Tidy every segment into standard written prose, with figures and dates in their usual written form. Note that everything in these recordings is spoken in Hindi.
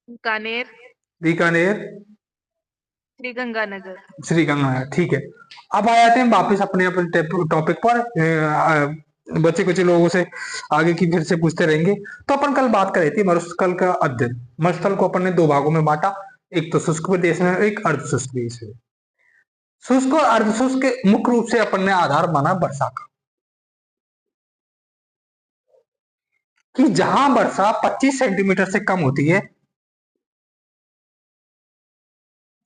बीकानेर। बीकानेर। श्रीगंगानगर। श्री गंगानगर, ठीक है। अब आ जाते हैं वापस अपने अपने टॉपिक पर। बच्चे कुछ लोगों से आगे की फिर से पूछते रहेंगे। तो अपन कल बात कर रहे थे मरुस्थल का अध्ययन। मरुस्थल को अपन ने दो भागों में बांटा, एक तो शुष्क प्रदेश में, एक अर्ध शुष्क प्रदेश में। शुष्क और अर्ध शुष्क के मुख्य रूप से अपन ने आधार माना वर्षा का, कि जहां वर्षा 25 सेंटीमीटर से कम होती है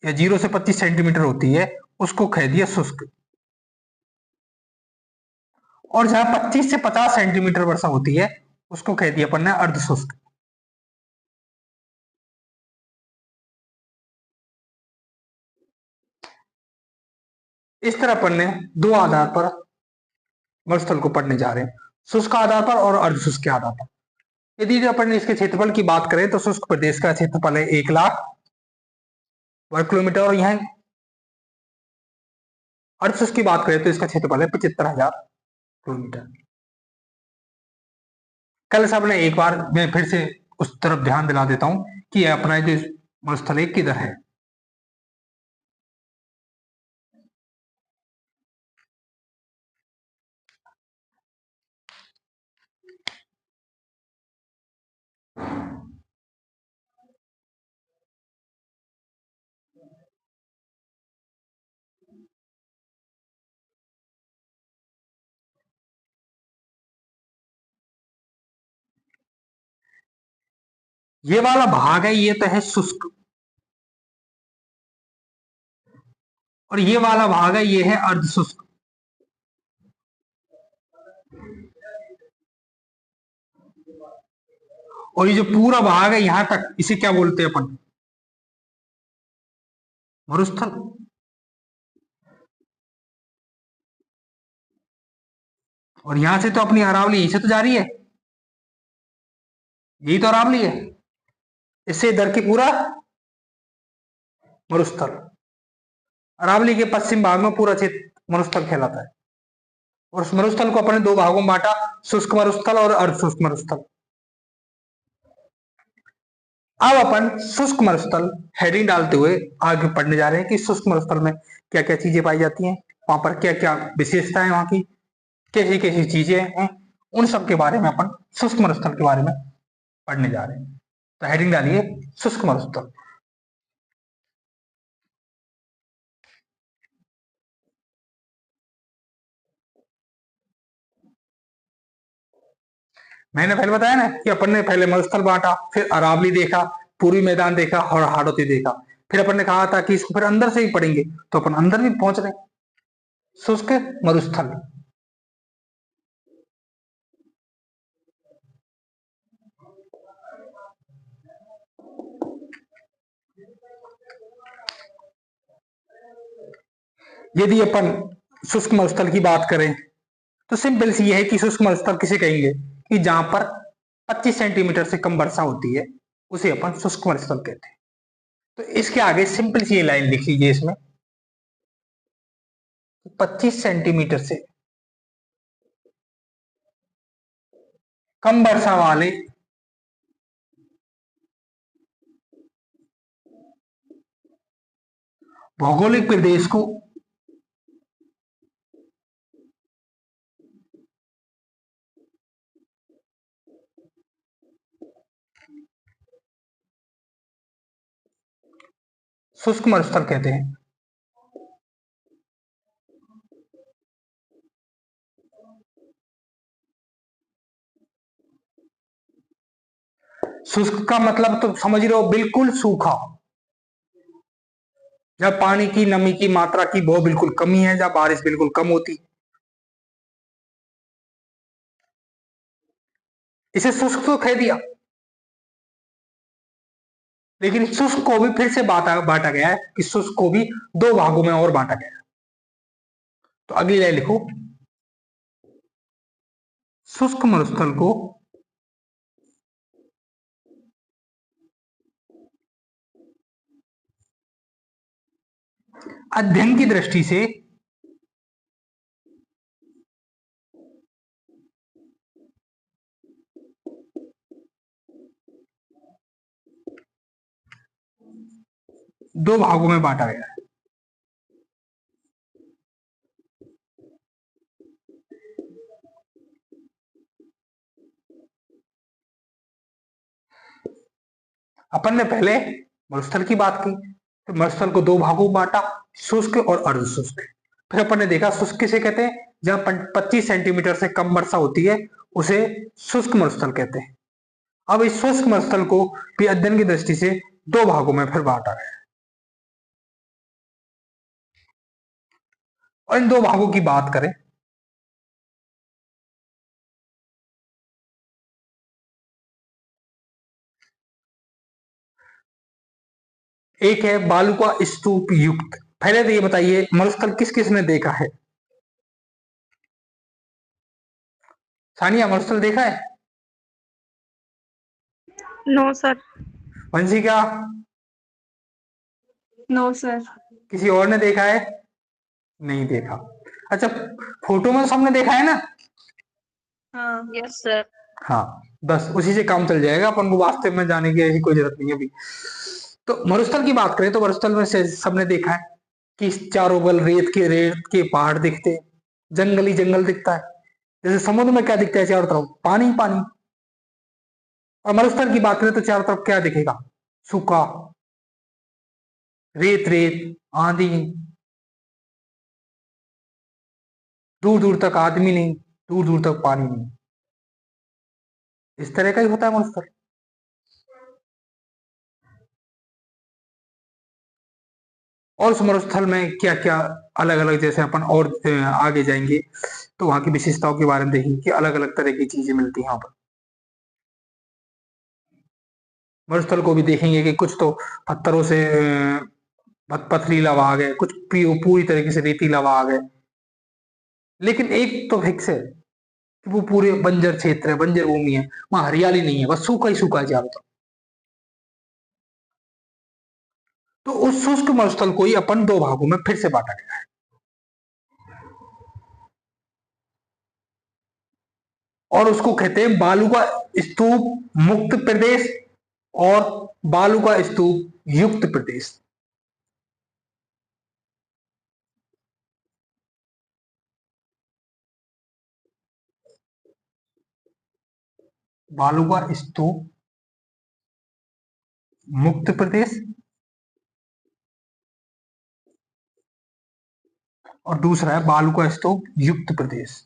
या 0 से 25 सेंटीमीटर होती है, उसको कह दिया शुष्क। और जहां 25 से 50 सेंटीमीटर वर्षा होती है, उसको कह दिया अपन ने अर्ध शुष्क। इस तरह अपन ने दो आधार पर मरुस्थल को पढ़ने जा रहे हैं, शुष्क आधार पर और अर्ध शुष्क के आधार पर। यदि अपन इसके क्षेत्रफल की बात करें तो शुष्क प्रदेश का क्षेत्रफल है 1 लाख वर्ग किलोमीटर, और यहाँ अर्ध शुष्क की बात करें तो इसका क्षेत्रफल है 75,000 किलोमीटर। कल साहब ने एक बार मैं फिर से उस तरफ ध्यान दिला देता हूं कि अपना जो मरुस्थल है किधर है। ये वाला भाग है, ये तो है शुष्क, और ये वाला भाग है, ये है अर्ध शुष्क। और ये जो पूरा भाग है यहां तक, इसे क्या बोलते हैं अपन? मरुस्थल। और यहां से तो अपनी अरावली यहीं से तो जा रही है, यही तो अरावली है। इससे इधर की पूरा मरुस्थल। अरावली के पश्चिम भाग में पूरा क्षेत्र मरुस्थल कहलाता है। और उस मरुस्थल को अपने दो भागों में बांटा, शुष्क मरुस्थल और अर्ध शुष्क मरुस्थल। अब अपन शुष्क मरुस्थल हेडिंग डालते हुए आगे पढ़ने जा रहे हैं कि शुष्क मरुस्थल में क्या क्या चीजें पाई जाती हैं, वहां पर क्या क्या विशेषताएं, वहां की कैसी कैसी चीजें हैं, उन सब के बारे में अपन शुष्क मरुस्थल के बारे में पढ़ने जा रहे हैं। तो हेडिंग डालिए शुष्क मरुस्थल। मैंने पहले बताया ना कि अपन ने पहले मरुस्थल बांटा, फिर अरावली देखा, पूर्वी मैदान देखा और हाड़ौती देखा। फिर अपन ने कहा था कि इसको फिर अंदर से ही पढ़ेंगे, तो अपन अंदर भी पहुंच रहे हैं। शुष्क मरुस्थल, यदि अपन शुष्क मरुस्थल की बात करें तो सिंपल सी है कि शुष्क मरुस्थल किसे कहेंगे कि जहां पर 25 सेंटीमीटर से कम वर्षा होती है, उसे अपन शुष्क मरुस्थल कहते हैं। तो इसके आगे सिंपल सी लाइन लिख लीजिए इसमें, 25 सेंटीमीटर से कम वर्षा वाले भौगोलिक प्रदेश को शुष्क मरुस्थल कहते हैं। शुष्क का मतलब तो समझ रहे हो, बिल्कुल सूखा, जब पानी की नमी की मात्रा की बहुत बिल्कुल कमी है, जब बारिश बिल्कुल कम होती, इसे शुष्क तो कह दिया। लेकिन शुष्क को भी फिर से बांटा बांटा गया है कि शुष्क को भी दो भागों में और बांटा गया है। तो अगली लाइन लिखो, शुष्क मरुस्थल को अध्ययन की दृष्टि से दो भागों में बांटा गया है। अपन ने पहले मरुस्थल की बात की, तो मरुस्थल को दो भागों में बांटा, शुष्क और अर्ध शुष्क। फिर अपन ने देखा शुष्क किसे कहते हैं, जहां 25 सेंटीमीटर से कम वर्षा होती है उसे शुष्क मरुस्थल कहते हैं। अब इस शुष्क मरुस्थल को भी अध्ययन की दृष्टि से दो भागों में फिर बांटा गया है। और इन दो भागों की बात करें, एक है बालू का स्तूप युक्त। पहले तो ये बताइए मरुस्थल किस किस ने देखा है। सानिया, मरुस्थल देखा है? No sir. वंशी, क्या? No sir. किसी और ने देखा है? नहीं देखा। अच्छा, फोटो में तो सबने देखा है ना? हाँ। Yes sir. हाँ, बस उसी से काम चल जाएगा, अपन को वास्तव में जाने की ऐसी कोई जरूरत नहीं है अभी। तो मरुस्थल की बात करें तो मरुस्थल में से सबने देखा है कि चारों बल रेत के पहाड़ दिखते हैं, जंगली जंगल दिखता है। जैसे समुद्र में क्या दिखता है चारों तरफ, पानी पानी। और मरुस्थल की बात करें तो चारों तरफ क्या दिखेगा, सूखा, रेत रेत, आंधी, दूर दूर तक आदमी नहीं, दूर दूर तक पानी नहीं। इस तरह का ही होता है मरुस्थल। और उस मरुस्थल में क्या क्या अलग अलग, जैसे अपन और आगे जाएंगे तो वहां की विशेषताओं के बारे में देखेंगे कि अलग अलग तरह की चीजें मिलती हैं वहां पर। मरुस्थल को भी देखेंगे कि कुछ तो पत्थरों से पथरीला लावा आ गए, कुछ पूरी तरीके से रेतीला लावा आ गए। लेकिन एक तो फिक्स है कि वो पूरे बंजर क्षेत्र है, बंजर भूमि है, वहां हरियाली नहीं है, बस सूखा ही सूखा है चारों तरफ। तो उस शुष्क मरुस्थल को ही अपन दो भागों में फिर से बांटा गया है। और उसको कहते हैं बालू का स्तूप मुक्त प्रदेश और बालू का स्तूप युक्त प्रदेश। बालू का स्तूप मुक्त प्रदेश और दूसरा है बालू का स्तूप युक्त प्रदेश।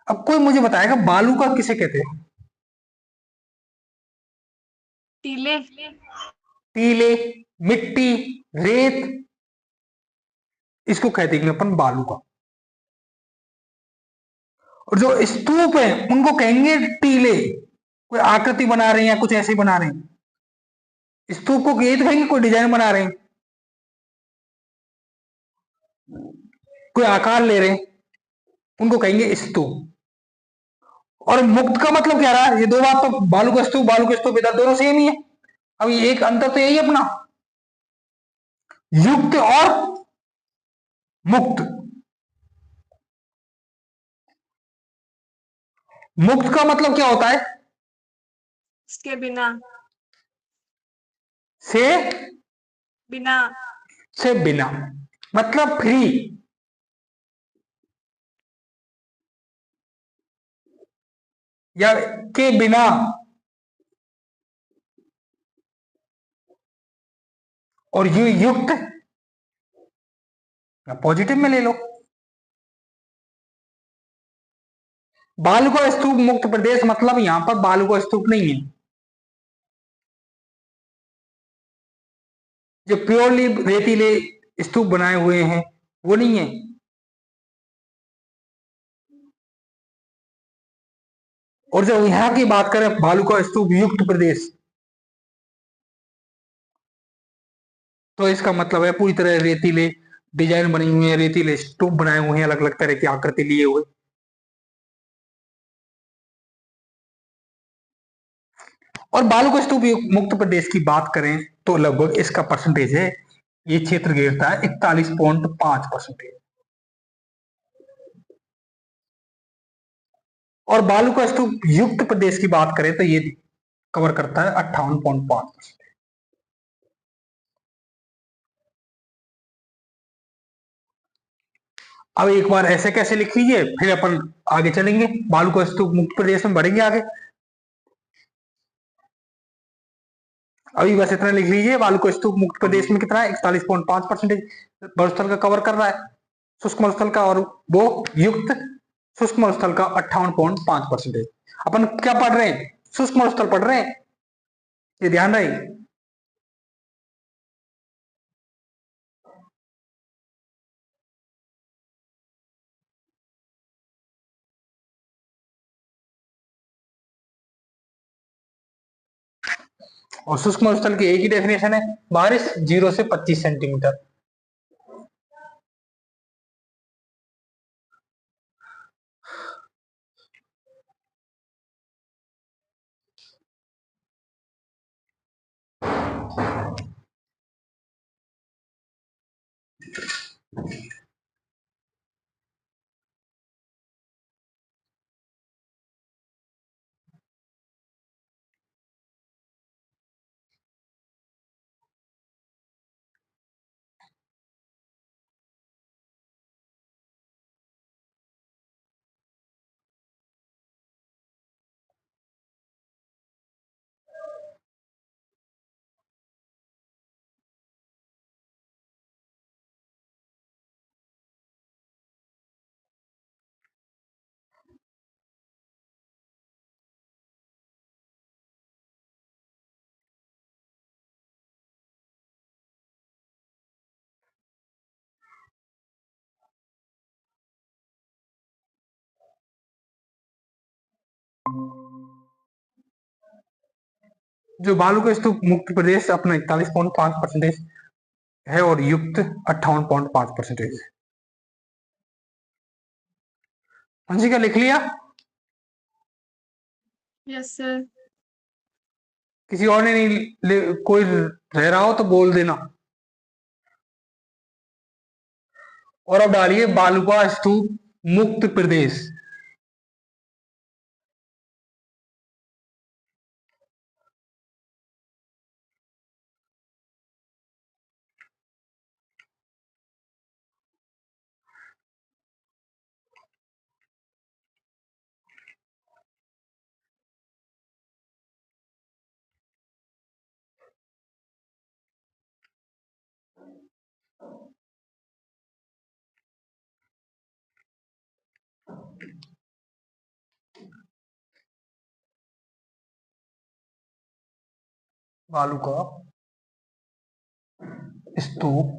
अब कोई मुझे बताएगा बालू का किसे कहते हैं? टीले। टीले, मिट्टी, रेत, इसको कहते हैं अपन बालू का। और जो स्तूप है उनको कहेंगे टीले। कोई आकृति बना रहे हैं या कुछ ऐसे बना रहे हैं, स्तूप को ये तो कहेंगे कोई डिजाइन बना रहे हैं, कोई आकार ले रहे हैं, उनको कहेंगे स्तूप। और मुक्त का मतलब क्या रहा, ये दो बात तो बालू का स्तूप इधर दोनों सेम ही है। अब ये एक अंतर तो यही है अपना, युक्त और मुक्त। मुक्त का मतलब क्या होता है, इसके बिना। से बिना। से बिना, मतलब फ्री, या के बिना। और ये युक्त पॉजिटिव में ले लो। बालू का स्तूप मुक्त प्रदेश मतलब यहां पर बालू का स्तूप नहीं है, जो प्योरली रेतीले स्तूप बनाए हुए हैं वो नहीं है। और जब यहां की बात करें बालू का स्तूप युक्त प्रदेश, तो इसका मतलब है पूरी तरह रेतीले डिजाइन बनी हुई है, रेतीले स्तूप बनाए हुए हैं अलग अलग तरह की आकृति लिए हुए। और बालू का स्तूप मुक्त प्रदेश की बात करें तो लगभग इसका परसेंटेज है ये क्षेत्र घेरता है 41.5%। और बालू का स्तूप युक्त प्रदेश की बात करें तो ये कवर करता है 58.5%। अब एक बार ऐसे कैसे लिख लीजिए, फिर अपन आगे चलेंगे, बालू का स्तूप मुक्त प्रदेश में बढ़ेंगे आगे। अभी बस इतना लिख लीजिए, बालू का स्तूप मुक्त प्रदेश में कितना है, 41.5% मरुस्थल का कवर कर रहा है, शुष्क मरुस्थल का, और वो युक्त शुष्क मरुस्थल का 58.5%। अपन क्या पढ़ रहे हैं, शुष्क मरुस्थल पढ़ रहे हैं, ये ध्यान रहे। और शुष्क मरुस्थल की एक ही डेफिनेशन है, बारिश 0 से 25 सेंटीमीटर। जो बालू का स्तूप मुक्त प्रदेश अपना 41.5% है और युक्त 58.5% है। अंशी का लिख लिया? Yes sir. किसी और ने नहीं कोई रह रहा हो तो बोल देना। और अब डालिए बालू का स्तूप मुक्त प्रदेश। बालू का स्तूप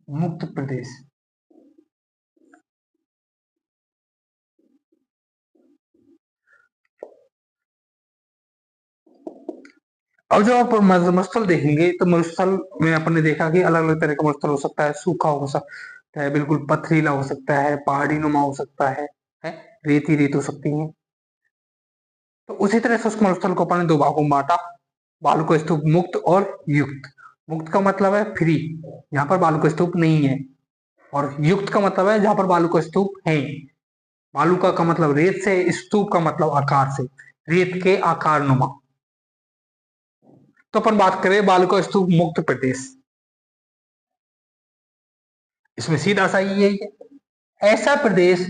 मुक्त प्रदेश। अब जब आप मरुस्थल देखेंगे तो मरुस्थल में अपन ने देखा कि अलग अलग तरह का मरुस्थल हो सकता है, सूखा हो सकता है, बिल्कुल पथरीला हो सकता है, पहाड़ी नुमा हो सकता है? रेती रेत हो सकती है। तो उसी तरह शुष्क मरुस्थल को अपन ने दो भागों में बांटा, बालू का स्तूप मुक्त और युक्त। मुक्त का मतलब है फ्री, यहाँ पर बालू का स्तूप नहीं है, और युक्त का मतलब है जहां पर बालू का स्तूप है। बालू का मतलब रेत से, स्तूप का मतलब आकार से, रेत के आकार नुमा। तो अपन बात करें बालू का स्तूप मुक्त प्रदेश, इसमें सीधा सा यही है, ऐसा प्रदेश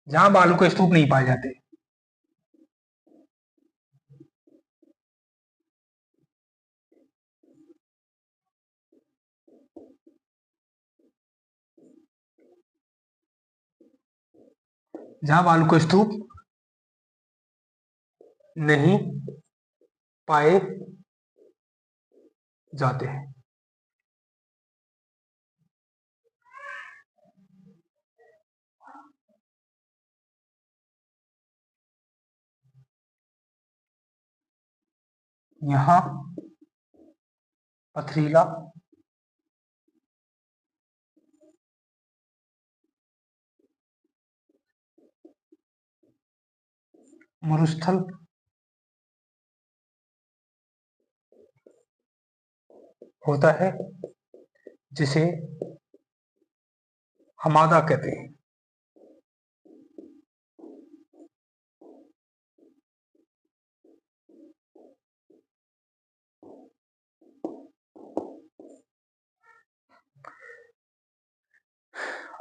जहां बालू के स्तूप नहीं पाए जाते। जहां बालू के स्तूप नहीं पाए जाते हैं। यहां पथरीला मरुस्थल होता है जिसे हमादा कहते हैं।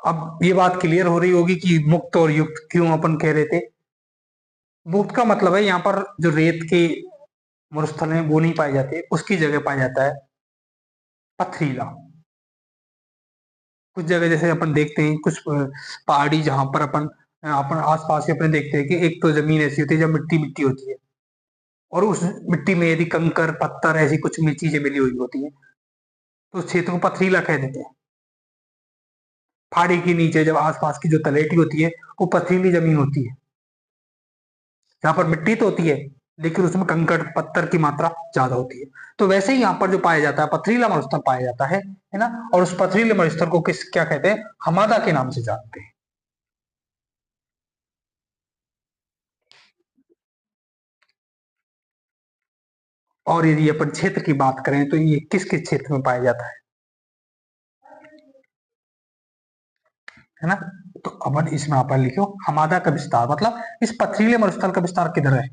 अब ये बात क्लियर हो रही होगी कि मुक्त और युक्त क्यों अपन कह रहे थे। मुक्त का मतलब है यहाँ पर जो रेत के मरुस्थल हैं वो नहीं पाए जाते, उसकी जगह पाया जाता है पथरीला। कुछ जगह जैसे अपन देखते हैं कुछ पहाड़ी जहां पर अपन आसपास ही अपने देखते हैं कि एक तो जमीन ऐसी होती है जब मिट्टी मिट्टी होती है, और उस मिट्टी में यदि कंकर पत्थर ऐसी कुछ भी चीजें मिली हुई होती हैं तो उस क्षेत्र को पथरीला कह देते हैं। पहाड़ी के नीचे जब आसपास की जो तलेटी होती है वो पथरीली जमीन होती है, यहाँ पर मिट्टी तो होती है लेकिन उसमें कंकड़ पत्थर की मात्रा ज्यादा होती है। तो वैसे ही यहाँ पर जो पाया जाता है पथरीला मरुस्थल पाया जाता है ना। और उस पथरीले मरुस्थल को किस क्या कहते हैं, हमादा के नाम से जानते हैं। और यदि अपन क्षेत्र की बात करें तो ये किस किस क्षेत्र में पाया जाता है ना। तो अपन इसमें अपन लिखो हमादा का विस्तार, मतलब इस पथरीले मरुस्थल का विस्तार किधर है।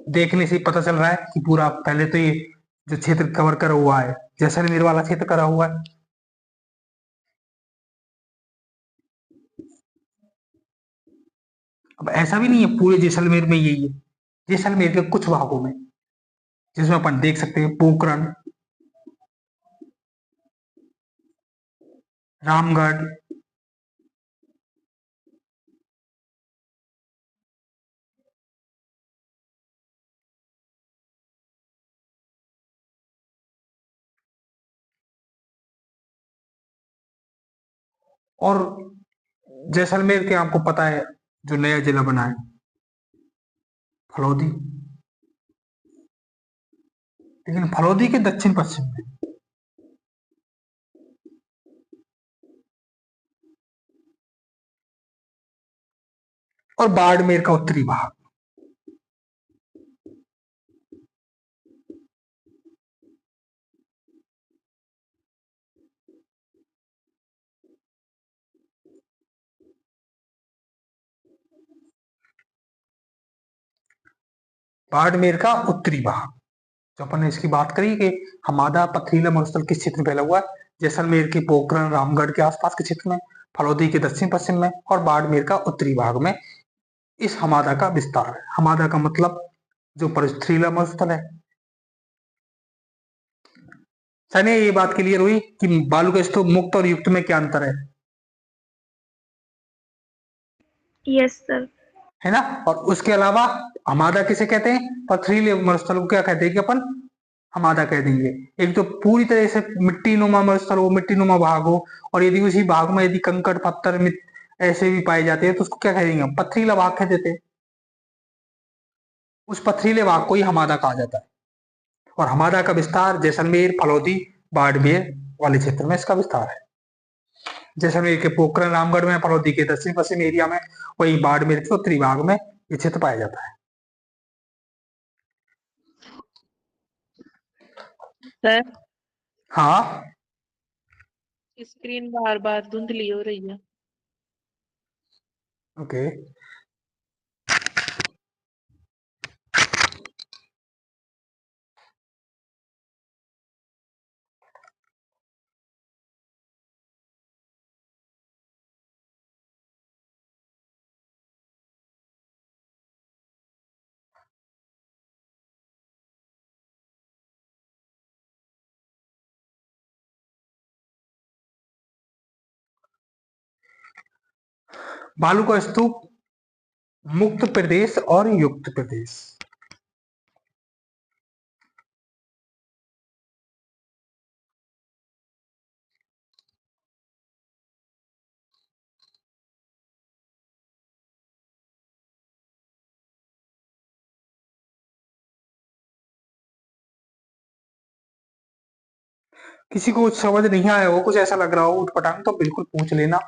देखने से ही पता चल रहा है कि पूरा पहले तो ये जो क्षेत्र कवर करा हुआ है जैसलमेर वाला क्षेत्र करा हुआ है। अब ऐसा भी नहीं है पूरे जैसलमेर में यही है, जैसलमेर के कुछ भागों में जिसमें अपन देख सकते हैं पोखरण, रामगढ़, और जैसलमेर के आपको पता है जो नया जिला बना है फलौदी, लेकिन फलौदी के दक्षिण पश्चिम में, और बाड़मेर का उत्तरी भाग। बाड़मेर का उत्तरी भाग, जो अपन ने इसकी बात करी कि हमादा पथरीला मरुस्थल किस क्षेत्र में फैला हुआ है, जैसलमेर के पोखरण रामगढ़ के आसपास के क्षेत्र में, फलौदी के दक्षिण पश्चिम में, और बाड़मेर का उत्तरी भाग में इस हमादा का विस्तार है। हमादा का मतलब जो पथरीला मरुस्थल है। सनी ये बात क्लियर हुई कि बालू का स्तूप मुक्त और युक्त में क्या अंतर यस सर। है ना। और उसके अलावा हमादा किसे कहते हैं, पथरीले मरुस्थल को क्या कहते हैं कि अपन हमादा कह देंगे। एक तो पूरी तरह से मिट्टी नुमा मरुस्थल हो, मिट्टी नुमा भाग हो, और यदि उसी भाग में यदि कंकड़ पत्थर ऐसे भी पाए जाते हैं तो उसको क्या कह देंगे, पथरीला भाग कह देते हैं। उस पथरीले भाग को ही हमादा कहा जाता है। और हमादा का विस्तार जैसलमेर फलौदी बाड़मेर वाले क्षेत्र में इसका विस्तार है। जैसलमेर के पोखरण रामगढ़ में, फलौदी के दक्षिण पश्चिम एरिया में, वही बाड़मेर के उत्तरी भाग में ये क्षेत्र पाया जाता है। सर हाँ स्क्रीन बार बार धुंधली हो रही है। ओके। बालू का स्तूप मुक्त प्रदेश और युक्त प्रदेश। किसी को कुछ समझ नहीं आया हो, कुछ ऐसा लग रहा हो उठपटांग, तो बिल्कुल पूछ लेना।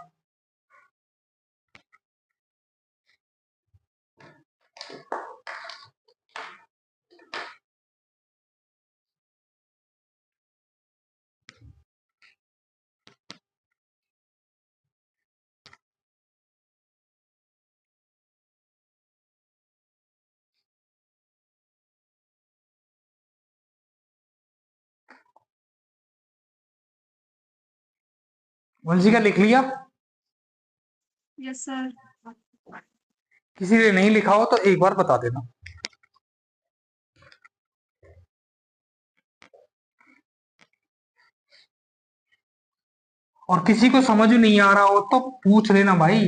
वंशिका लिख लिया? Yes sir. किसी ने नहीं लिखा हो तो एक बार बता देना। और किसी को समझ नहीं आ रहा हो तो पूछ लेना भाई।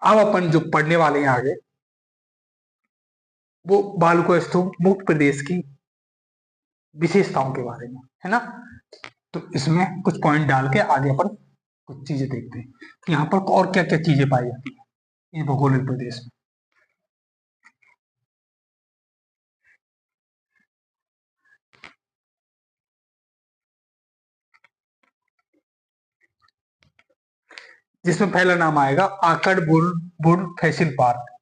अब अपन जो पढ़ने वाले हैं आगे, वो बालकोस्तुप मुक्त प्रदेश की विशेषताओं के बारे में है ना। तो इसमें कुछ पॉइंट डाल के आगे अपन कुछ चीजें देखते हैं कि यहाँ पर और क्या क्या चीजें पाई जाती है ये भौगोलिक प्रदेश में। जिसमें पहला नाम आएगा आकड़ बुड़ फैसिल पार्क।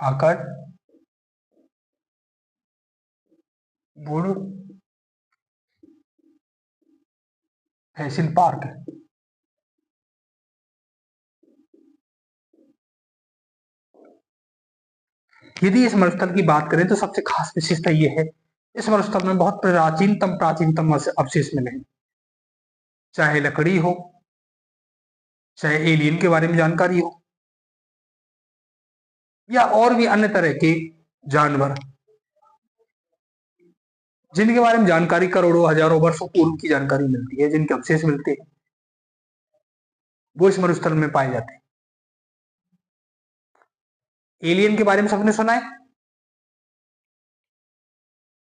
आकड़ बुड़ फैसिल पार्क। यदि इस मरुस्थल की बात करें तो सबसे खास विशेषता ये है, इस मरुस्थल में बहुत प्राचीनतम अवशेष मिले हैं। चाहे लकड़ी हो, चाहे एलियन के बारे में जानकारी हो, या और भी अन्य तरह के जानवर जिनके बारे में जानकारी करोड़ों हजारों वर्षों पूर्व की जानकारी मिलती है, जिनके अवशेष मिलते हैं, वो इस मरुस्थल में पाए जाते हैं। एलियन के बारे में सबने सुना है?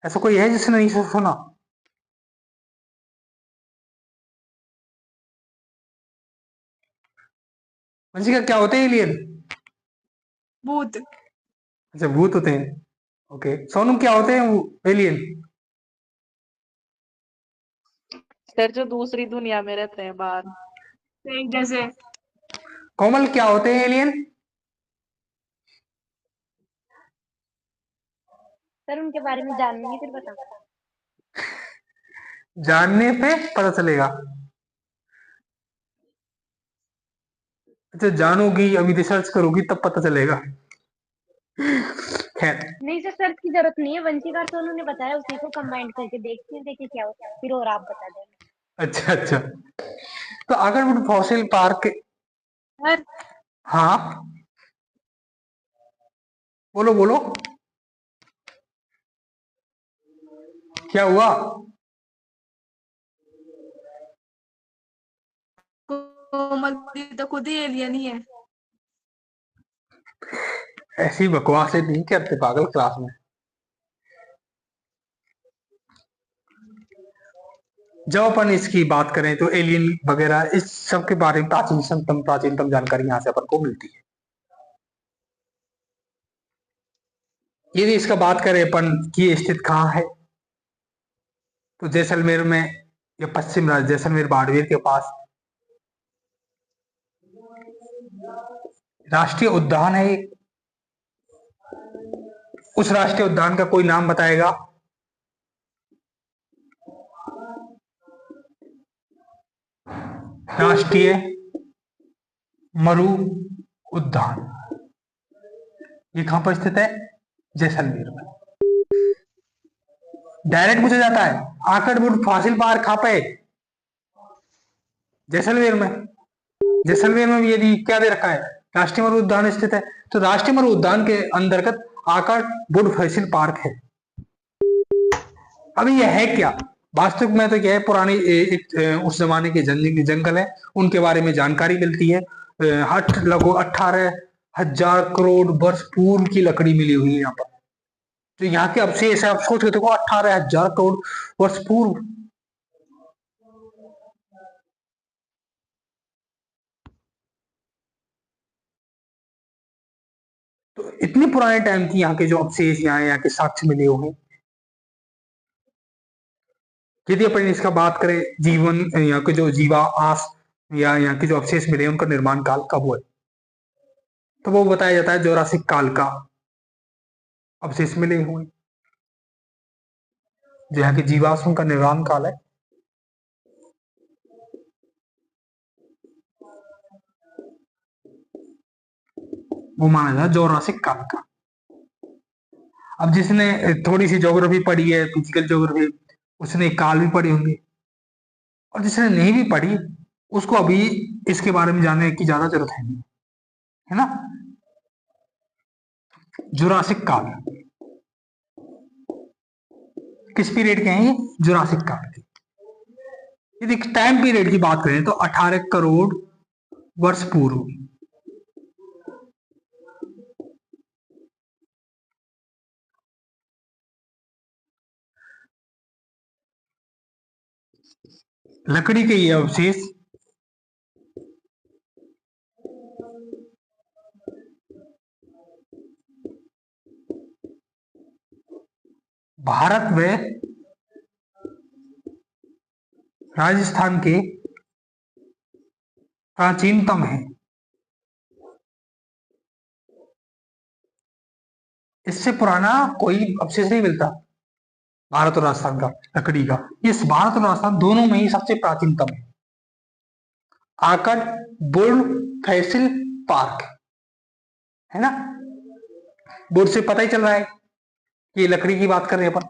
ऐसा कोई है जिसने नहीं सुना? वंशिका, क्या होते हैं एलियन? भूत। अच्छा, भूत होते हैं। ओके, सोनू, क्या होते हैं एलियन? सर जो दूसरी दुनिया में रहते हैं बाहर। एक जैसे। कोमल, क्या होते हैं एलियन? सर उनके बारे में जानूंगी फिर बताऊंगी। जानने पे पता चलेगा। अच्छा, जानोगी, अभी रिसर्च करोगी तब पता चलेगा। खैर, नहीं सर, सर्च की जरूरत नहीं है, वंशीकार तो उन्होंने बताया, उसी को कंबाइंड करके देखते हैं, देखिए क्या होता है, फिर और आप बता देना। अच्छा अच्छा। तो आगरवुड फॉसिल पार्क। सर हाँ, बोलो बोलो, क्या हुआ? कोमल दी तो खुद ही एलियन ही है। ऐसी बकवासें नहीं करते पागल क्लास में। जब अपन इसकी बात करें तो एलियन वगैरह इस सब के बारे में प्राचीनतम जानकारी यहाँ से अपन को मिलती है। यदि इसका बात करें अपन कि ये स्थित कहाँ है, तो जैसलमेर में, या पश्चिम राज्य जैसलमेर बाड़मेर के पास राष्ट्रीय उद्यान है एक। उस राष्ट्रीय उद्यान का कोई नाम बताएगा? राष्ट्रीय मरु उद्यान। ये कहां पर स्थित है? जैसलमेर में। डायरेक्ट पूछा जाता है आकड़वुड फॉसिल पार्क कहां पे? जैसलमेर में। जैसलमेर में भी यदि क्या दे रखा है, राष्ट्रीय मरु उद्यान स्थित है, तो राष्ट्रीय मरु उद्यान के अंतर्गत आकड़वुड फॉसिल पार्क है। अभी यह है क्या? वास्तविक में तो यह है पुरानी उस जमाने के जंगल है, उनके बारे में जानकारी मिलती है। लगभग 18,000 करोड़ वर्ष पूर्व की लकड़ी मिली हुई है यहाँ पर। तो यहाँ के अवशेष है, आप सोच के देखो, 18,000 करोड़ वर्ष पूर्व। इतने पुराने टाइम की यहाँ के जो अवशेष यहाँ के साक्ष्य मिले हुए हैं। यदि अपन इसका बात करें जीवन यहाँ के जो जीवाश्म या यहाँ के जो अवशेष मिले उनका निर्माण काल कब हुआ, तो वो बताया जाता है जोरासिक काल का अवशेष मिले हुए, जो यहाँ के जीवाश्म का निर्माण काल है वो माना जाता है जोरासिक काल का। अब जिसने थोड़ी सी ज्योग्राफी पढ़ी है, फिजिकल ज्योग्राफी, उसने काल भी पढ़ी होंगी, और जिसने नहीं भी पढ़ी उसको अभी इसके बारे में जानने की ज्यादा जरूरत है नहीं, है ना। जुरासिक काल किस पीरियड के हैं ये? जुरासिक काल के। यदि टाइम पीरियड की बात करें तो 18 करोड़ वर्ष पूर्व। लकड़ी के ये अवशेष भारत में राजस्थान के प्राचीनतम है। इससे पुराना कोई अवशेष नहीं मिलता भारत और राजस्थान का लकड़ी का। ये भारत और राजस्थान दोनों में ही सबसे प्राचीनतम है। आकड़ बुर्ड फैसिल पार्क, है ना। बुर्ड से पता ही चल रहा है कि लकड़ी की बात कर रहे हैं अपन।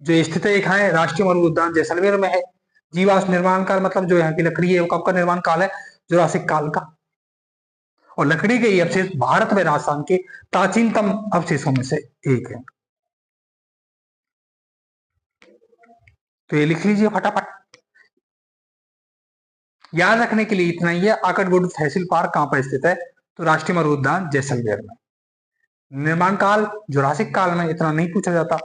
जो स्थित है कहाँ है? राष्ट्रीय मरु उद्यान जैसलमेर में है। जीवाश्म निर्माण काल मतलब जो यहाँ की लकड़ी है वो कब का निर्माण काल है? जुरासिक काल का। और लकड़ी के ये अवशेष भारत में राजस्थान के प्राचीनतम अवशेषों में से एक है। तो ये लिख लीजिए फटाफट। याद रखने के लिए इतना ही है। आकड़वुड तहसील पार्क कहां पर स्थित है? तो राष्ट्रीय मरु उद्यान जैसलमेर में। निर्माण काल जुरासिक काल में, इतना नहीं पूछा जाता।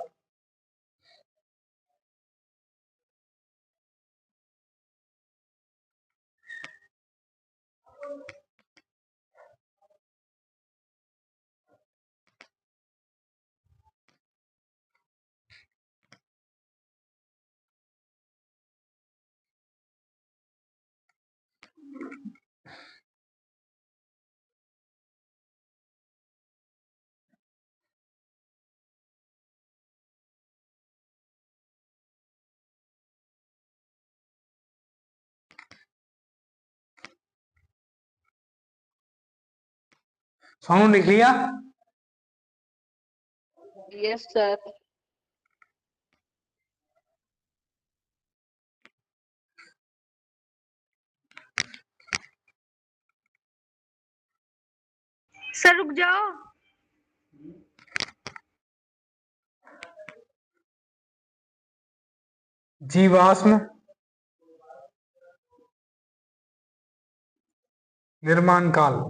सोनू लिख लिया? Yes sir. सर रुक जाओ। जीवाश्म निर्माण काल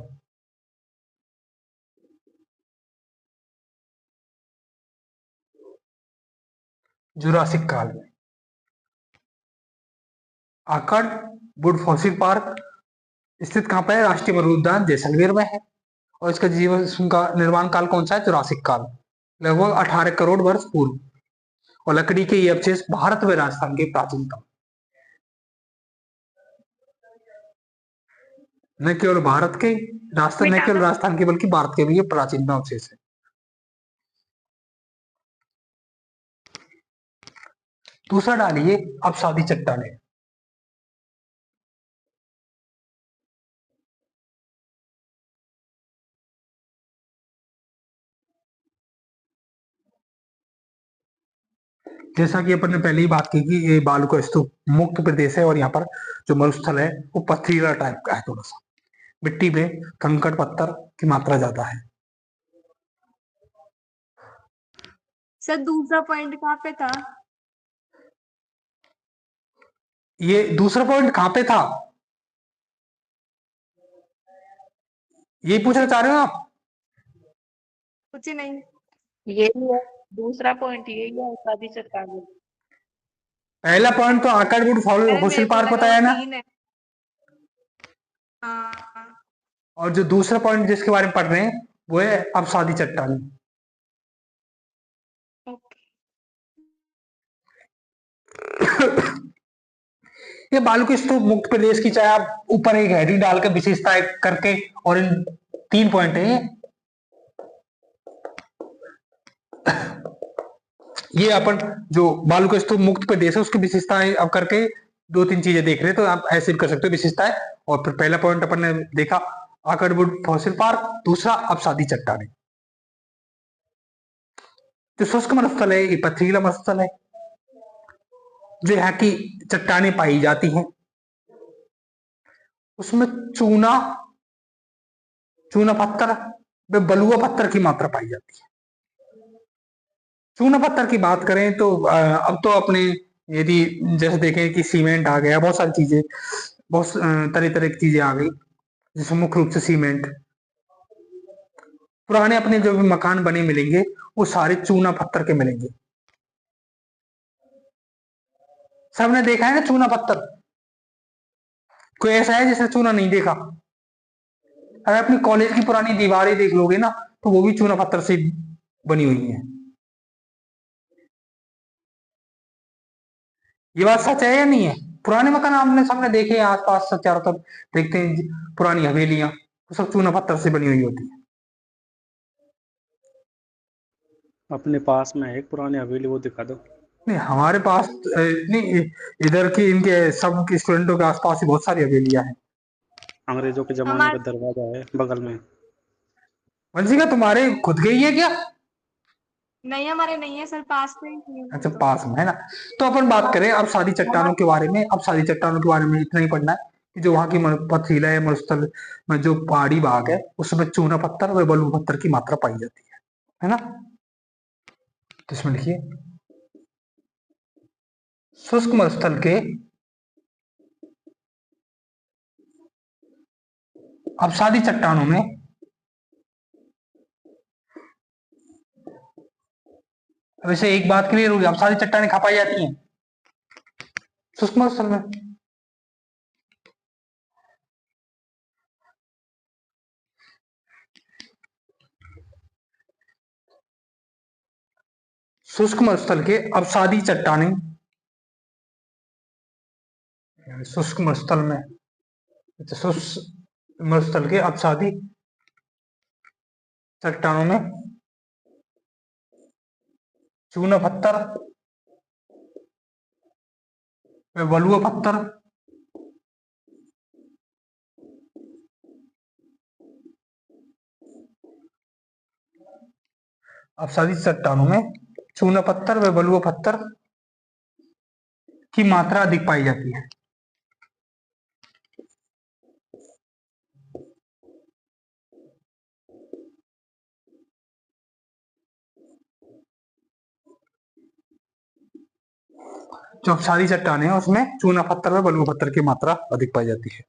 जुरासिक काल में। आकड़ वुड फॉसिल पार्क स्थित कहां पर है? राष्ट्रीय मरु उद्यान जैसलमेर में है। और इसका जीवन का निर्माण काल कौन सा है? जुरासिक काल, लगभग 18 करोड़ वर्ष पूर्व। और लकड़ी के ये अवशेष भारत में राजस्थान के प्राचीनतम, न केवल भारत के राजस्थान, न केवल राजस्थान के बल्कि भारत के भी ये प्राचीनतम अवशेष है। दूसरा डालिए अपसादी चट्टानें। जैसा कि अपन ने पहले ही बात की कि ये बालू का स्तूप मुक्त प्रदेश है और यहाँ पर जो मरुस्थल है वो पथरीला टाइप का है, थोड़ा सा मिट्टी में कंकड़ पत्थर की मात्रा ज्यादा है। सर दूसरा पॉइंट कहाँ पे था? ये दूसरा पॉइंट कहाँ पे था ये पूछना चाह रहे हो आप? कुछ नहीं। यही है दूसरा पॉइंट, यही है शादी चट्टानें। पहला पॉइंट तो आकड़वुड फॉसिल पार्क बताया ना, और जो दूसरा पॉइंट जिसके बारे में पढ़ रहे हैं वो है अवसादी चट्टानी। ओके। ये बालू स्तूप मुक्त प्रदेश की, चाहे आप ऊपर एक हेडिंग डाल के विशेषताएं करके, और इन 3 पॉइंट है ये अपन जो बालू का स्तूप मुक्त प्रदेश है उसकी विशेषताएं अब करके 2-3 चीजें देख रहे हैं, तो आप ऐसे भी कर सकते हो विशेषताएं। और फिर पहला पॉइंट अपन ने देखा आकड़वुड फॉसिल पार्क, दूसरा अवसादी चट्टानें। जो शुष्क मरुस्थल है ये पथरीला मरुस्थल है, जो यहाँ की चट्टानें पाई जाती हैं उसमें चूना चूना पत्थर व बलुआ पत्थर की मात्रा पाई जाती है। चूना पत्थर की बात करें तो अब तो अपने यदि जैसे देखें कि सीमेंट आ गया, बहुत सारी चीजें, बहुत तरह तरह की चीजें आ गई, जिसमें मुख्य रूप से सीमेंट। पुराने अपने जो भी मकान बने मिलेंगे वो सारे चूना पत्थर के मिलेंगे। सबने देखा है ना चूना पत्थर? कोई ऐसा है जिसने चूना नहीं देखा? अगर अपनी कॉलेज की पुरानी दीवारें देख लोगे ना तो वो भी चूना पत्थर से बनी हुई है। ये बात सच है या नहीं है? पुराने मकान आपने सामने देखे हैं आसपास सब चारों तरफ, देखते हैं पुरानी हवेलियां, तो सब चूना पत्थर से बनी हुई होती है। अपने पास में है एक पुरानी हवेली, वो दिखा दो। नहीं हमारे पास नहीं, इधर की इनके सब के स्टूडेंटों के आसपास ही बहुत सारी हवेलियां हैं। अंग्रेजों के जमाने का हमारे दरवाजा है बगल में। वंशिका तुम्हारे खुद के ही है क्या? नहीं, हमारे नहीं है सर, पास में ही है वो अच्छा तो। पास में है ना। तो अपन बात करें अब सादी चट्टानों के बारे में। अब सादी चट्टानों के बारे में इतना ही पढ़ना है कि जो वहां की पथरीला है मरुस्थल में जो पहाड़ी भाग है उसमें चूना पत्थर व बलुआ पत्थर की मात्रा पाई जाती है ना। तो इसमें लिखिए शुष्क मरुस्थल के अवसादी चट्टानों में वैसे एक बात क्लियर होगी, अवसादी चट्टानें खा पाई जाती हैं शुष्क मरुस्थल में। शुष्क मरुस्थल के अवसादी चट्टानें, शुष्क मरुस्थल में, शुष्क मरुस्थल के अवसादी चट्टानों में चूना पत्थर व बलुआ पत्थर अवसादी चट्टानों में चूना पत्थर व बलुआ पत्थर की मात्रा अधिक पाई जाती है। जो अवसादी चट्टानें हैं उसमें चूना पत्थर व बलुआ पत्थर की मात्रा अधिक पाई जाती है।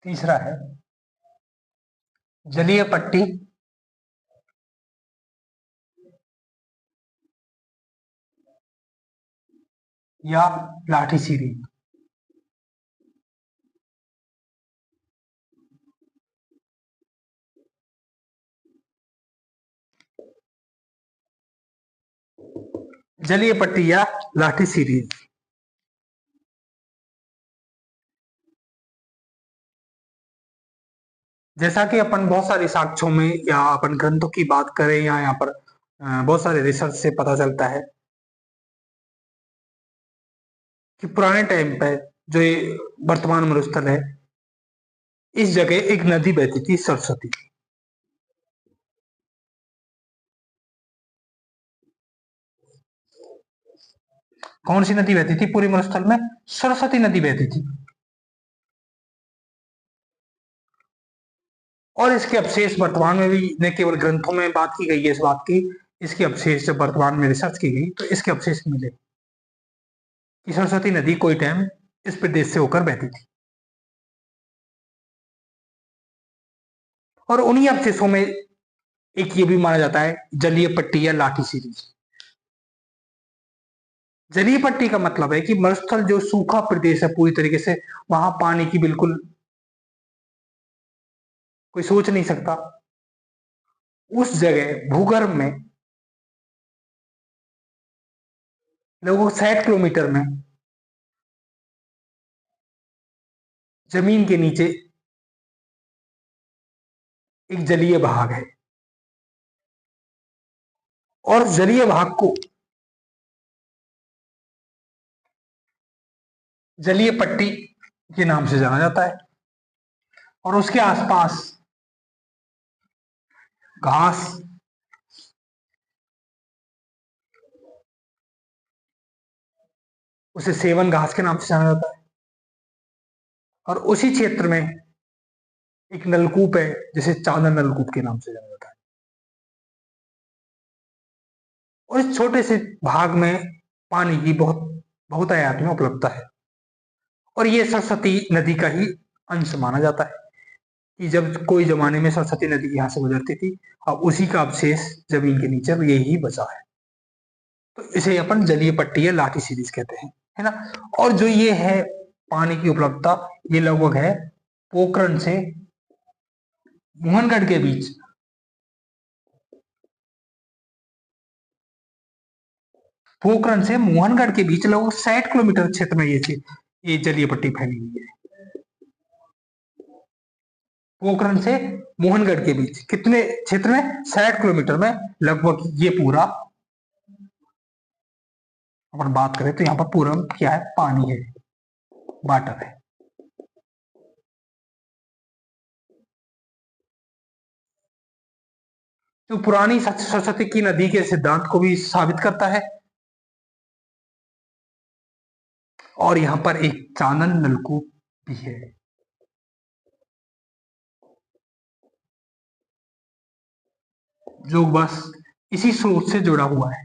तीसरा है जलीय पट्टी या लाठी सीरी। जलीय पट्टी या लाठी सीरीज। जैसा कि अपन बहुत सारे साक्ष्यों में या अपन ग्रंथों की बात करें या यहाँ पर बहुत सारे रिसर्च से पता चलता है कि पुराने टाइम पे जो ये वर्तमान मरुस्थल है, इस जगह एक नदी बहती थी, सरस्वती। कौन सी नदी बहती थी पूरे मरुस्थल में? सरस्वती नदी बहती थी। और इसके अवशेष वर्तमान में भी न केवल ग्रंथों में बात की गई है इस बात की, इसके अवशेष जब वर्तमान में रिसर्च की गई तो इसके अवशेष मिले कि सरस्वती नदी कोई टाइम इस प्रदेश से होकर बहती थी। और उन्हीं अवशेषों में एक ये भी माना जाता है जलीय पट्टी या लाठी सीरीज। जलीय पट्टी का मतलब है कि मरुस्थल जो सूखा प्रदेश है पूरी तरीके से, वहां पानी की बिल्कुल कोई सोच नहीं सकता, उस जगह भूगर्भ में लगभग 60 किलोमीटर में जमीन के नीचे एक जलीय भाग है। और जलीय भाग को जलीय पट्टी के नाम से जाना जाता है। और उसके आसपास घास, उसे सेवन घास के नाम से जाना जाता है। और उसी क्षेत्र में एक नलकूप है जिसे चांदन नलकूप के नाम से जाना जाता है। और इस छोटे से भाग में पानी की बहुत आयात में उपलब्धता है। और ये सरस्वती नदी का ही अंश माना जाता है कि जब कोई जमाने में सरस्वती नदी यहाँ से गुजरती थी, अब उसी का अवशेष जमीन के नीचे यही बचा है। तो इसे अपन जलीय पट्टी या लाठी सीरीज कहते हैं, है ना। और जो ये है पानी की उपलब्धता, ये लगभग है पोखरण से मोहनगढ़ के बीच। पोखरण से मोहनगढ़ के बीच लगभग 60 किलोमीटर क्षेत्र में ये जलीय पट्टी फैली हुई है। पोखरण से मोहनगढ़ के बीच कितने क्षेत्र में? 60 किलोमीटर में लगभग ये पूरा अपन बात करें तो यहाँ पर पूरा क्या है? पानी है, वाटर है। तो पुरानी सरस्वती की नदी के सिद्धांत को भी साबित करता है। और यहां पर एक चानन नलकूप भी है। जो बस इसी स्रोत से जुड़ा हुआ है।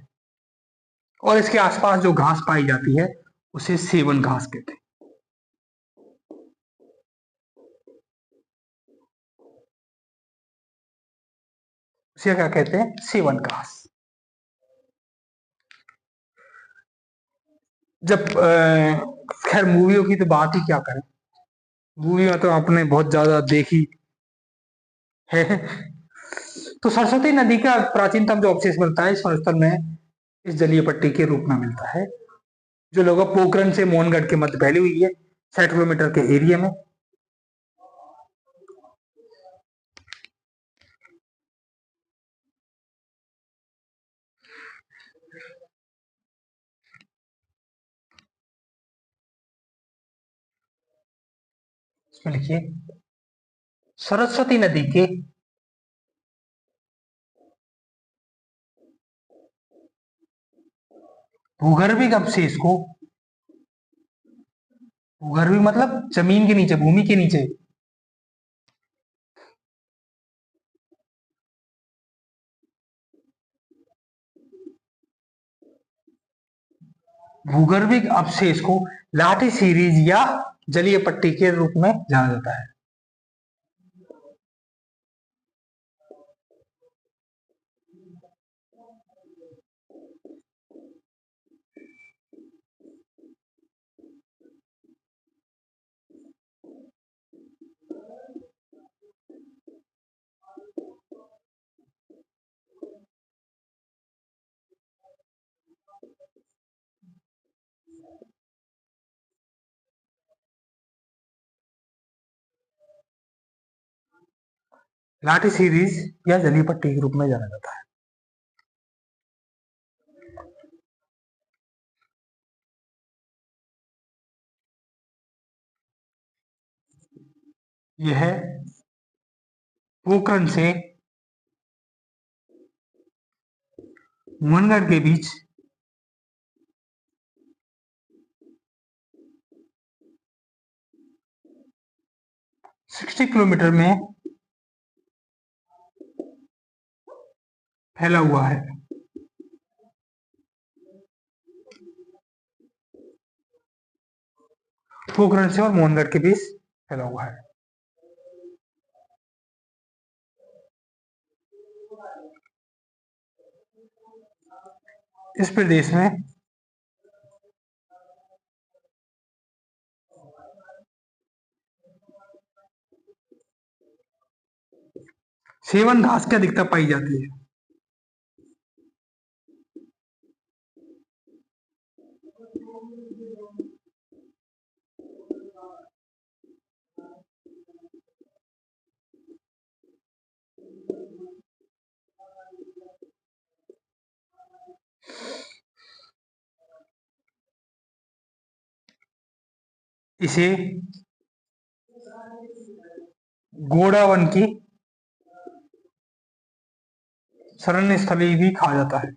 और इसके आसपास जो घास पाई जाती है उसे सेवन घास कहते हैं। उसे क्या कहते हैं? सेवन घास। जब खैर मूवियों की तो बात ही क्या करें, मूवियां तो आपने बहुत ज्यादा देखी है। तो सरस्वती नदी का प्राचीनतम जो अवशेष मिलता है इस स्थल में इस जलीय पट्टी के रूप में मिलता है, जो लगभग पोखरण से मोहनगढ़ के मध्य फैली हुई है, 60 किलोमीटर के एरिया में। इसमें लिखिए सरस्वती नदी के भूगर्भिक अवशेष को, भूगर्भिक मतलब जमीन के नीचे, भूमि के नीचे, भूगर्भिक अवशेष को लाठी सीरीज या जलीय पट्टी के रूप में जाना जाता है। लाठी सीरीज या जलीय पट्टी के रूप में जाना जाता है। यह पोखरण से मोहनगढ़ के बीच 60 किलोमीटर में फैला हुआ है। पोखरण से और मोहनगढ़ के बीच फैला हुआ है। इस प्रदेश में सेवन घास की अधिकता पाई जाती है। इसे गोडावन की शरण स्थली भी कहा जाता है।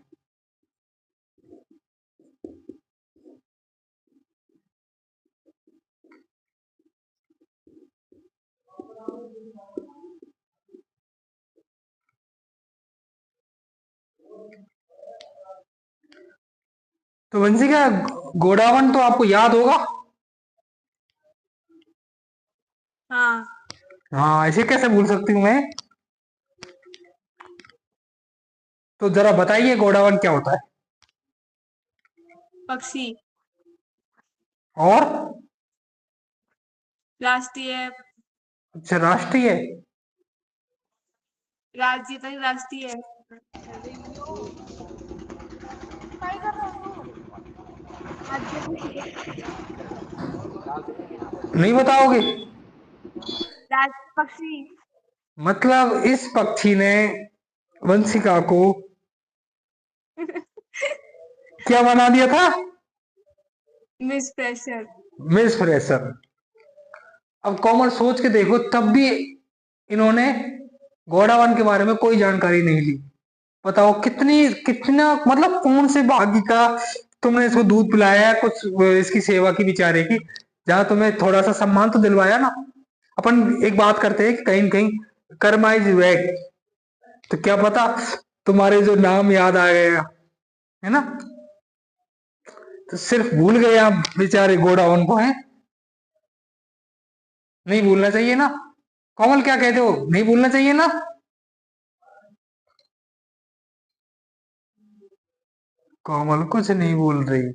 तो वंशी क्या गोडावन तो आपको याद होगा। हाँ। हाँ, ऐसे कैसे भूल सकती हूँ मैं। तो जरा बताइए गोडावन क्या होता है। पक्षी। और राष्ट्रीय। अच्छा, राष्ट्रीय। राज्य तक राष्ट्रीय। नहीं बताओगे। पक्षी। मतलब इस पक्षी ने वंशिका को क्या बना दिया था। Miss pressure. Miss fresher. अब कॉमन सोच के देखो, तब भी इन्होंने गोडावन के बारे में कोई जानकारी नहीं ली। बताओ कितना मतलब कौन से भाग्य का तुमने इसको दूध पिलाया, कुछ इसकी सेवा की बेचारे की, जहां तुम्हें थोड़ा सा सम्मान तो दिलवाया ना। अपन एक बात करते हैं कि कहीं न कहीं कर्मा इज बैक, तो क्या पता तुम्हारे जो नाम याद आ गया है ना। तो सिर्फ भूल गए आप बेचारे गोडाउन को है। नहीं भूलना चाहिए ना। कोमल क्या कहते हो, नहीं भूलना चाहिए ना। कोमल कुछ नहीं बोल रही।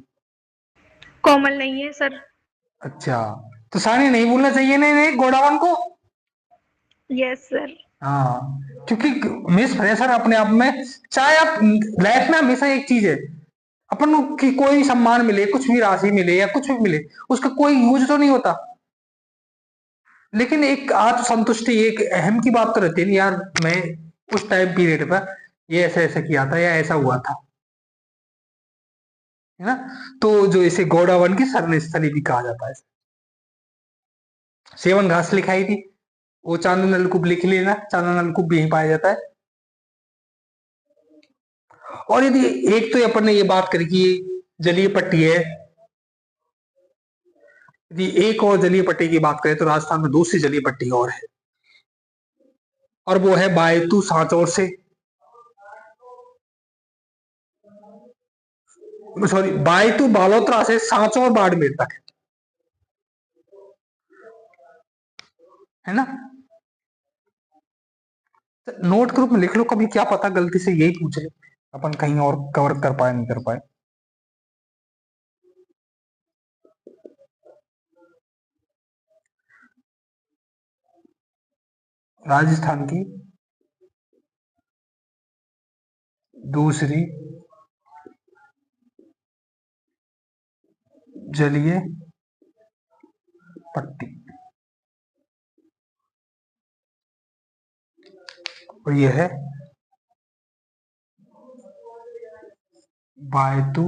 कोमल नहीं है सर। अच्छा, तो सानी नहीं भूलना चाहिए ना नहीं गोडाउन को। Yes sir. हाँ, क्योंकि मिस फ्रेशर अपने आप में, चाहे आप लाइफ में हमेशा एक चीज है, अपन की कोई सम्मान मिले, कुछ भी राशि मिले या कुछ भी मिले, उसका कोई यूज तो नहीं होता, लेकिन एक आत्म संतुष्टि, एक अहम की बात तो रहती है यार, मैं उस टाइम पीरियड पर ये ऐसे ऐसे किया था या ऐसा हुआ था, है ना। तो जो इसे गोडावन की शरण स्थली भी कहा जाता है। सेवन घास लिखाई थी, वो चांदू नलकूप लिख लेना, चांदू नलकूप भी यहीं पाया जाता है। और यदि एक तो अपन ने ये बात करी कि जलीय पट्टी है, यदि एक और जलीय पट्टी की बात करें तो राजस्थान में दूसरी जलीय पट्टी और है, और वो है बायतू सांचौर से, सॉरी बायतू बालोतरा से सांचौर बाड़मेर तक, है ना। नोट ग्रुप में लिख लो, कभी क्या पता गलती से यही पूछे, अपन कहीं और कवर कर पाए नहीं कर पाए। राजस्थान की दूसरी जलीय पट्टी, और यह है वायु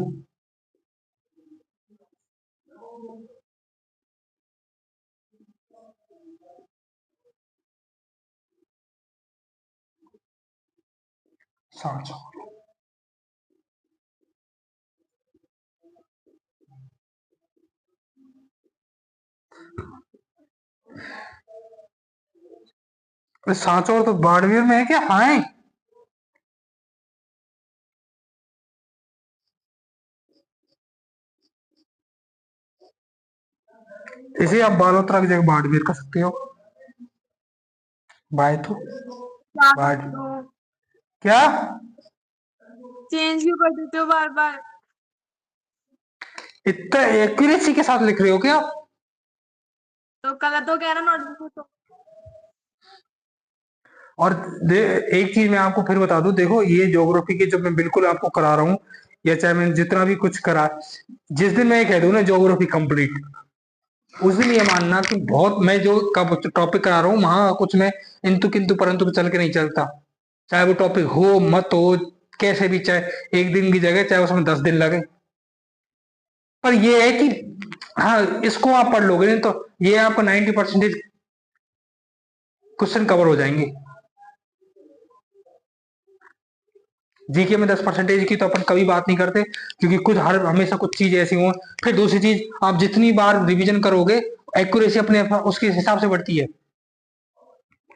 सांचौर। अरे सांचौर तो बाड़मेर में है क्या? हाँ है। इसे आप बालोतरा की जगह बाड़मेर कर सकते हो। वायु वायु क्या? चेंज क्यों कर देते हो बार बार? इतना एक्यूरेसी के साथ लिख रहे हो क्या आप? तो गलत हो गया ना नोटबुक तो। और एक चीज मैं आपको फिर बता दूं, देखो ये ज्योग्राफी के जब मैं बिल्कुल आपको करा रहा हूँ, या चाहे मैंने जितना भी कुछ करा, जिस दिन मैं ये कह दूं ना ज्योग्राफी कंप्लीट, उस दिन ये मानना कि बहुत मैं जो टॉपिक करा रहा हूँ वहां कुछ मैं इंतु किंतु परंतु पे चल के नहीं चलता। चाहे वो टॉपिक हो मत हो, कैसे भी, चाहे एक दिन की जगह चाहे उसमें 10 दिन लगे, पर ये है कि हाँ इसको आप पढ़ लोगे नहीं तो ये आपका 90% क्वेश्चन कवर हो जाएंगे। जीके में 10% की तो अपन कभी बात नहीं करते, क्योंकि कुछ हर हमेशा कुछ चीज ऐसी हो। फिर दूसरी चीज, आप जितनी बार रिवीजन करोगे एक्यूरेसी अपने उसके हिसाब से बढ़ती है।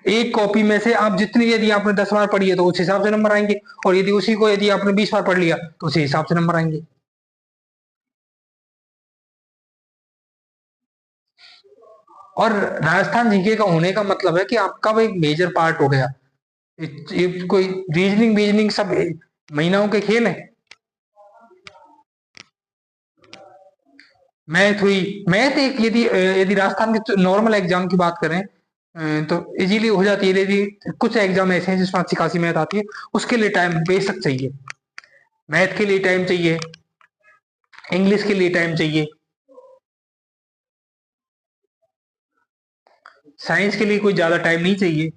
एक कॉपी में से आप जितनी, यदि आपने 10 बार पढ़ी है तो उस हिसाब से नंबर आएंगे, और यदि उसी को यदि आपने 20 बार पढ़ लिया तो उसी हिसाब से नंबर आएंगे। और राजस्थान जीके का होने का मतलब है कि आपका वो एक मेजर पार्ट हो गया। ये कोई रीजनिंग बीजनिंग सब महीनाओं के खेल है। मैथ हुई, मैथ एक यदि यदि राजस्थान के नॉर्मल एग्जाम की बात करें तो इजीली हो जाती है। यदि कुछ एग्जाम ऐसे हैं जिसमें अच्छी खासी मैथ आती है, उसके लिए टाइम बेशक चाहिए। मैथ के लिए टाइम चाहिए, इंग्लिश के लिए टाइम चाहिए, साइंस के लिए कोई ज्यादा टाइम नहीं चाहिए।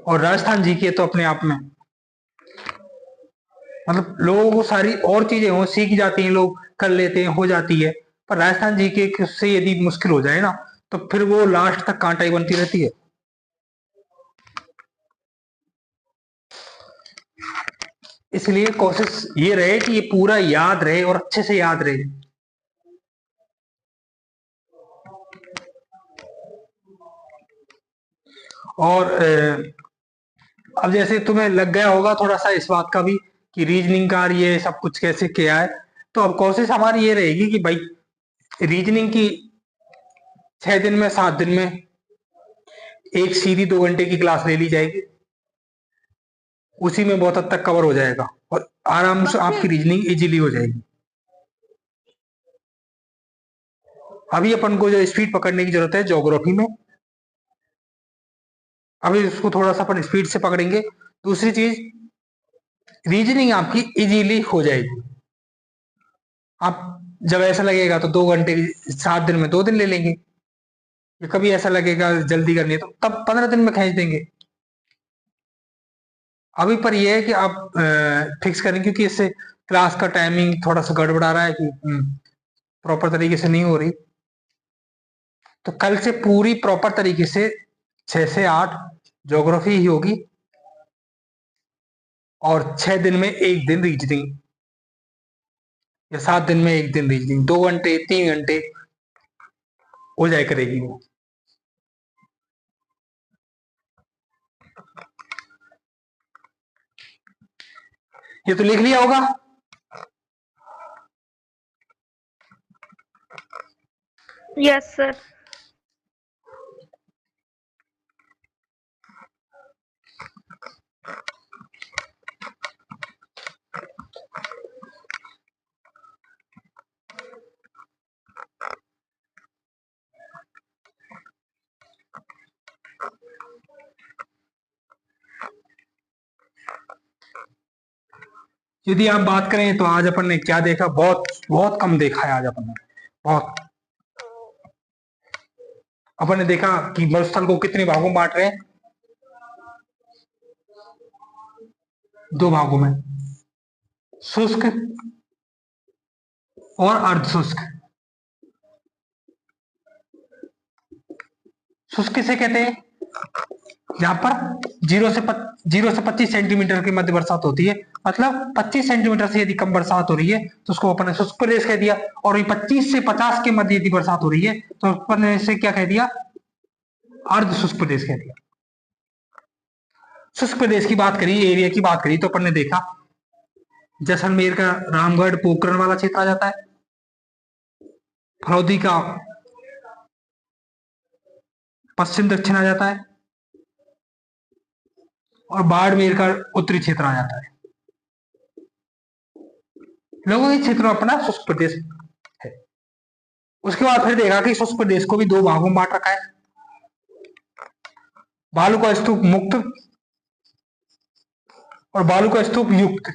और राजस्थान जीके तो अपने आप में मतलब लोगों को सारी और चीजें हो सीख जाती हैं, लोग कर लेते हैं, हो जाती है, पर राजस्थान जीके से यदि मुश्किल हो जाए ना तो फिर वो लास्ट तक कांटा ही बनती रहती है। इसलिए कोशिश ये रहे कि ये पूरा याद रहे और अच्छे से याद रहे। और अब जैसे तुम्हें लग गया होगा थोड़ा सा इस बात का भी कि रीजनिंग का ये सब कुछ कैसे किया है, तो अब कोशिश हमारी ये रहेगी कि भाई रीजनिंग की 6 दिन में 7 दिन में एक सीधी 2 घंटे की क्लास ले ली जाएगी। उसी में बहुत हद तक कवर हो जाएगा और आराम से आपकी रीजनिंग इजीली हो जाएगी। अभी अपन को जो स्पीड पकड़ने की जरूरत है ज्योग्राफी में, अभी उसको थोड़ा सा अपन स्पीड से पकड़ेंगे। दूसरी चीज, रीजनिंग आपकी इजीली हो जाएगी। आप जब ऐसा लगेगा तो 2 घंटे की 7 दिन में 2 दिन ले लेंगे, या कभी ऐसा लगेगा जल्दी करनी है तो तब 15 दिन में खींच देंगे। अभी पर यह है कि आप फिक्स करें, क्योंकि इससे क्लास का टाइमिंग थोड़ा सा गड़बड़ा रहा है कि प्रॉपर तरीके से नहीं हो रही। तो कल से पूरी प्रॉपर तरीके से 6 से 8 ज्योग्राफी ही होगी, और 6 दिन में एक दिन रीजनिंग, या 7 दिन में एक दिन रीजनिंग, 2 घंटे 3 घंटे हो जाए करेगी वो। ये तो लिख लिया होगा। Yes sir. यदि आप बात करें तो आज अपन ने क्या देखा, बहुत बहुत कम देखा है आज अपन ने। बहुत अपन ने देखा कि मरुस्थल को कितने भागों में बांट रहे हैं, 2 भागों में, शुष्क और अर्धशुष्क। शुष्क किसे कहते हैं, जहां पर 0 से 25 सेंटीमीटर की मध्य बरसात होती है, मतलब 25 सेंटीमीटर से यदि कम बरसात हो रही है तो उसको अपन ने शुष्क प्रदेश कह दिया। और 25 से 50 के मध्य यदि बरसात हो रही है तो अपन ने इसे क्या कह दिया, अर्ध शुष्क प्रदेश कह दिया। शुष्क प्रदेश की बात करी, एरिया की बात करी, तो अपन ने देखा जैसलमेर का रामगढ़ पोखरण वाला क्षेत्र आ जाता है, फलौदी का पश्चिम दक्षिण आ जाता है, और बाड़मेर का उत्तरी क्षेत्र आ जाता है। लोगों के क्षेत्र में अपना शुष्क प्रदेश है। उसके बाद फिर देखा कि शुष्क प्रदेश को भी 2 भागों में बांट रखा है, बालू का स्तूप मुक्त और बालू का स्तूप युक्त।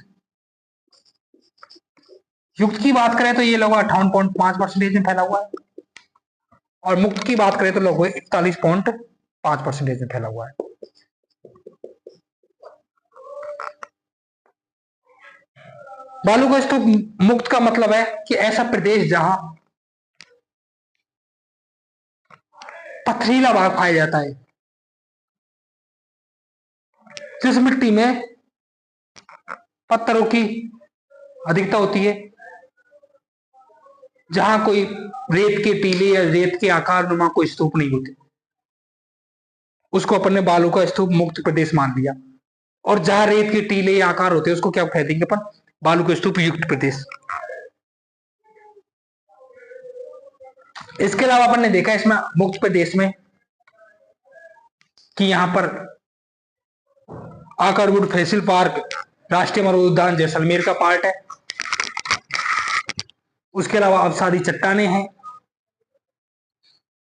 युक्त की बात करें तो ये लगभग 58.5% में फैला हुआ है, और मुक्त की बात करें तो लगभग 41.5% में फैला हुआ है। बालू का स्तूप मुक्त का मतलब है कि ऐसा प्रदेश जहां पथरीला भाग पाया जाता है, जिस मिट्टी में पत्थरों की अधिकता होती है, जहां कोई रेत के टीले या रेत के आकार नुमा कोई स्तूप नहीं होते, उसको अपन ने बालू का स्तूप मुक्त प्रदेश मान लिया। और जहां रेत के टीले या आकार होते हैं उसको क्या कह देंगे अपन, बालू का स्तूप युक्त प्रदेश। इसके अलावा अपन ने देखा इसमें मुक्त प्रदेश में कि यहां पर आकरवुड फैसिल पार्क राष्ट्रीय मरुद उद्यान जैसलमेर का पार्ट है। उसके अलावा अवसादी चट्टानें हैं।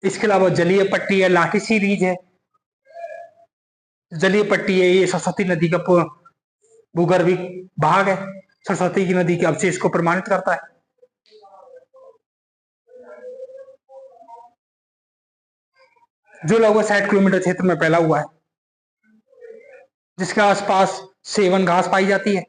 इसके अलावा जलीय पट्टी है, लाठी सीरीज है। जलीय पट्टी है, ये सरस्वती नदी का भूगर्भिक भाग है, सरस्वती की नदी के अवशेष को प्रमाणित करता है। जो लगभग 60 किलोमीटर क्षेत्र में फैला हुआ है, जिसके आसपास सेवन घास पाई जाती है।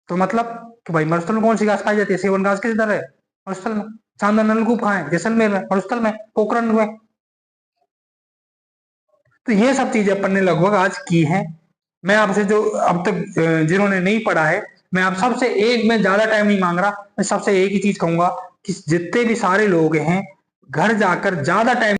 तो मतलब कि भाई मरुस्थल में कौन सी घास पाई जाती है, सेवन घास किस इधर है, मरुस्थल में। चांदा नलकूप कहाँ है, जैसलमेर में, मरुस्थल में, पोखरण में। तो ये सब चीजें अपन ने लगभग आज की हैं। मैं आपसे जो अब तक जिन्होंने नहीं पढ़ा है, मैं आप सबसे मैं ज्यादा टाइम नहीं मांग रहा, मैं सबसे एक ही चीज कहूंगा कि जितने भी सारे लोग हैं घर जाकर ज्यादा टाइम